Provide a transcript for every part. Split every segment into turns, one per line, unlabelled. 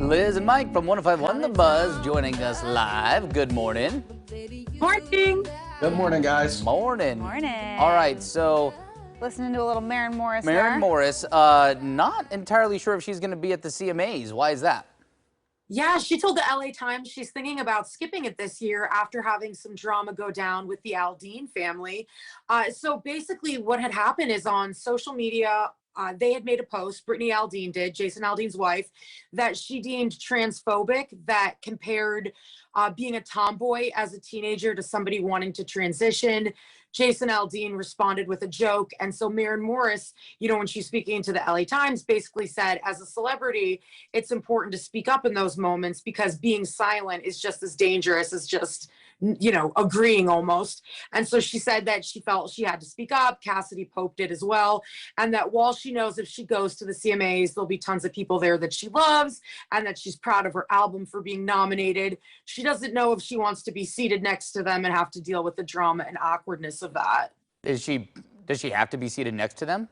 Liz and Mike from 105.1 The Buzz joining us live. Good morning.
Morning.
Good morning, guys.
Morning.
Morning.
All right, so
Listening to a little Maren Morris
Maren
there.
Morris, not entirely sure if she's going to be at the CMAs. Why is that?
Yeah, she told the LA Times she's thinking about skipping it this year after having some drama go down with the Aldean family. So basically what had happened is on social media, they had made a post, Brittany Aldean did, Jason Aldean's wife, that she deemed transphobic, that compared being a tomboy as a teenager to somebody wanting to transition. Jason Aldean responded with a joke. And so Maren Morris, you know, when she's speaking to the LA Times, basically said, as a celebrity, it's important to speak up in those moments because being silent is just as dangerous as just, you know, agreeing almost. And so she said that she felt she had to speak up. Cassidy Pope did as well. And that while she knows if she goes to the CMAs, there'll be tons of people there that she loves and that she's proud of her album for being nominated, she doesn't know if she wants to be seated next to them and have to deal with the drama and awkwardness of that.
Does she have to be seated next to them?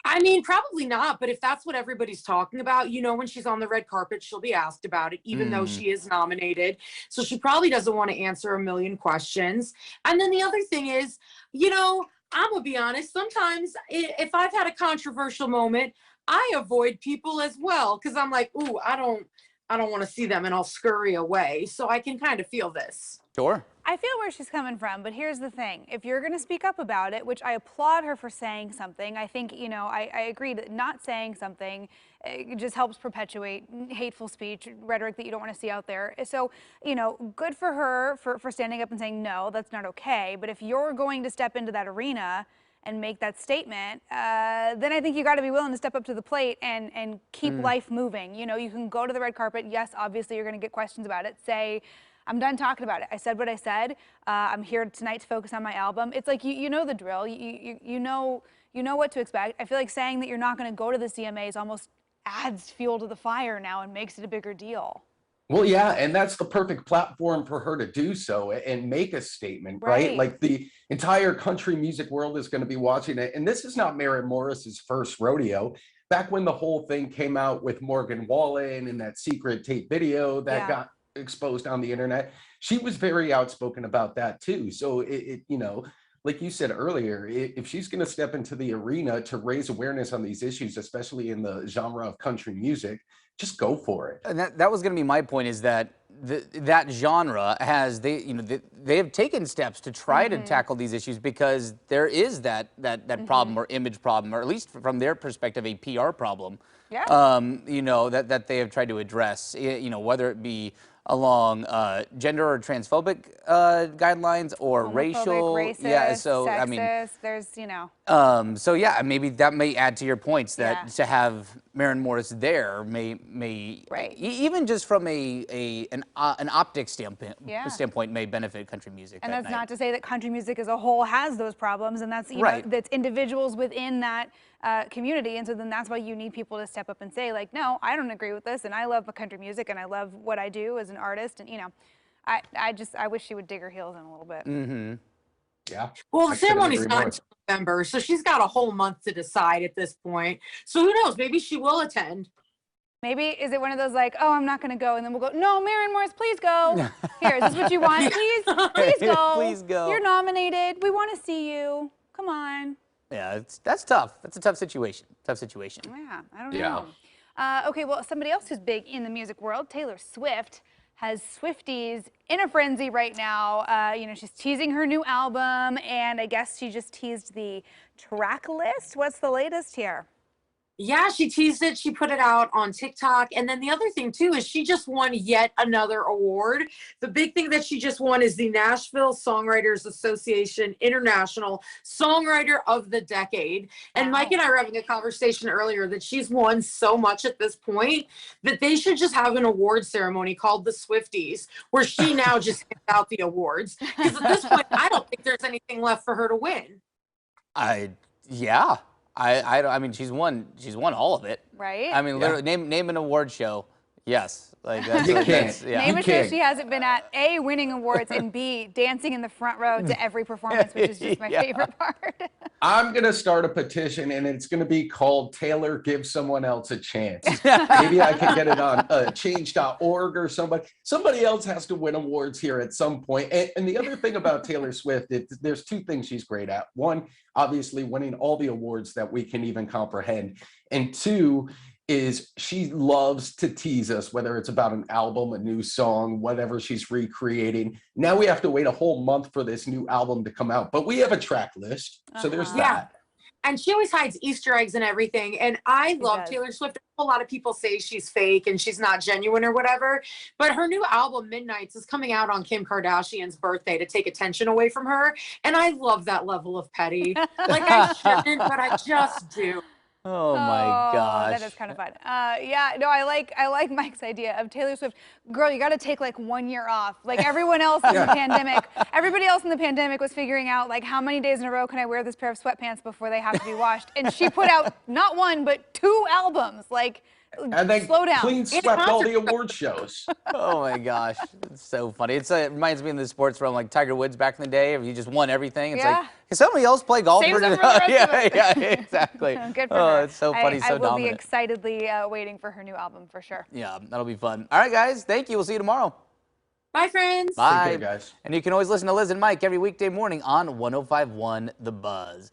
I mean, probably not, but if that's what everybody's talking about, you know, when she's on the red carpet, she'll be asked about it, even though she is nominated. So she probably doesn't want to answer a million questions. And then the other thing is, you know, I'm gonna be honest, sometimes if I've had a controversial moment, I avoid people as well, because I'm like, ooh, I don't want to see them, and I'll scurry away. So I can kind of feel this.
Sure.
I feel where she's coming from, but here's the thing. If you're going to speak up about it, which I applaud her for saying something, I think, you know, I agree that not saying something it just helps perpetuate hateful speech, rhetoric that you don't want to see out there. So, you know, good for her for standing up and saying, no, that's not okay. But if you're going to step into that arena and make that statement, then I think you got to be willing to step up to the plate and keep life moving. You know, you can go to the red carpet. Yes, obviously you're going to get questions about it. Say, I'm done talking about it. I said what I said. I'm here tonight to focus on my album. It's like, you know the drill. You know what to expect. I feel like saying that you're not going to go to the CMAs almost adds fuel to the fire now and makes it a bigger deal.
Well, yeah, and that's the perfect platform for her to do so and make a statement, right? Like the entire country music world is going to be watching it. And this is not Maren Morris's first rodeo. Back when the whole thing came out with Morgan Wallen and that secret tape video that got exposed on the internet, she was very outspoken about that too. So it you know, like you said earlier, if she's going to step into the arena to raise awareness on these issues, especially in the genre of country music, just go for it.
And that was going to be my point, is that that genre has, they have taken steps to try to tackle these issues because there is that problem or image problem, or at least from their perspective, a PR problem.
Yeah.
You know, that they have tried to address, you know, whether it be along gender or transphobic guidelines or
Homophobic,
racial,
racist,
so
sexist,
I mean,
there's, you know.
so yeah, maybe that may add to your points that to have Maren Morris there may even just from an optics standpoint may benefit country music.
And that's not to say that country music as a whole has those problems, and that's know that's individuals within that community, and so then that's why you need people to step up and say, like, no, I don't agree with this, and I love country music, and I love what I do as an artist, and you know, I wish she would dig her heels in a little bit.
Yeah.
Well, the ceremony's not until November, so she's got a whole month to decide at this point. So who knows? Maybe she will attend.
Maybe, is it one of those like, oh, I'm not going to go, and then we'll go, no, Maren Morris, please go. Here, is this what you want? Please go.
Please go.
You're nominated. We want to see you. Come on.
Yeah, that's tough. That's a tough situation.
Yeah, I don't know. Okay, well, somebody else who's big in the music world, Taylor Swift, has Swifties in a frenzy right now. You know, she's teasing her new album, and I guess she just teased the track list. What's the latest here?
Yeah, she teased it. She put it out on TikTok. And then the other thing, too, is she just won yet another award. The big thing that she just won is the Nashville Songwriters Association International Songwriter of the Decade. And Mike and I were having a conversation earlier that she's won so much at this point that they should just have an award ceremony called the Swifties, where she now just hands out the awards. Because at this point, I don't think there's anything left for her to win.
I mean, she's won all of it.
Right.
I mean, literally, name an award show. Yes, like that's,
You
that's
can't.
yeah.
Name
You
a show
can't.
she hasn't been at, A, winning awards, and B, dancing in the front row to every performance, which is just my favorite part.
I'm going to start a petition, and it's going to be called Taylor Give Someone Else a Chance. Maybe I can get it on change.org or somebody. Somebody else has to win awards here at some point. And the other thing about Taylor Swift, there's two things she's great at. One, obviously winning all the awards that we can even comprehend. And two, is she loves to tease us, whether it's about an album, a new song, whatever she's recreating. Now we have to wait a whole month for this new album to come out, but we have a track list. So there's that.
And she always hides Easter eggs and everything. And I love Taylor Swift. A lot of people say she's fake and she's not genuine or whatever. But her new album, Midnights, is coming out on Kim Kardashian's birthday to take attention away from her. And I love that level of petty. Like, I shouldn't, but I just do.
Oh my gosh.
That is kind of fun. Yeah, no, I like Mike's idea of Taylor Swift. Girl, you got to take like 1 year off. Like everyone else in the pandemic, everybody else in the pandemic was figuring out like how many days in a row can I wear this pair of sweatpants before they have to be washed. And she put out not one, but 2 albums. Like,
and then
slow down.
Clean swept all the award shows.
Oh my gosh, it's so funny. It reminds me of the sports realm, like Tiger Woods back in the day, where he just won everything. It's like, can somebody else play golf?
Save some for the rest of us.
Yeah, exactly.
Good for her.
It's so funny, so
I will
dominant.
be excitedly waiting for her new album for sure.
Yeah, that'll be fun. All right, guys, thank you. We'll see you tomorrow.
Bye, friends.
Bye.
Take care, guys.
And you can always listen to Liz and Mike every weekday morning on 105.1 The Buzz.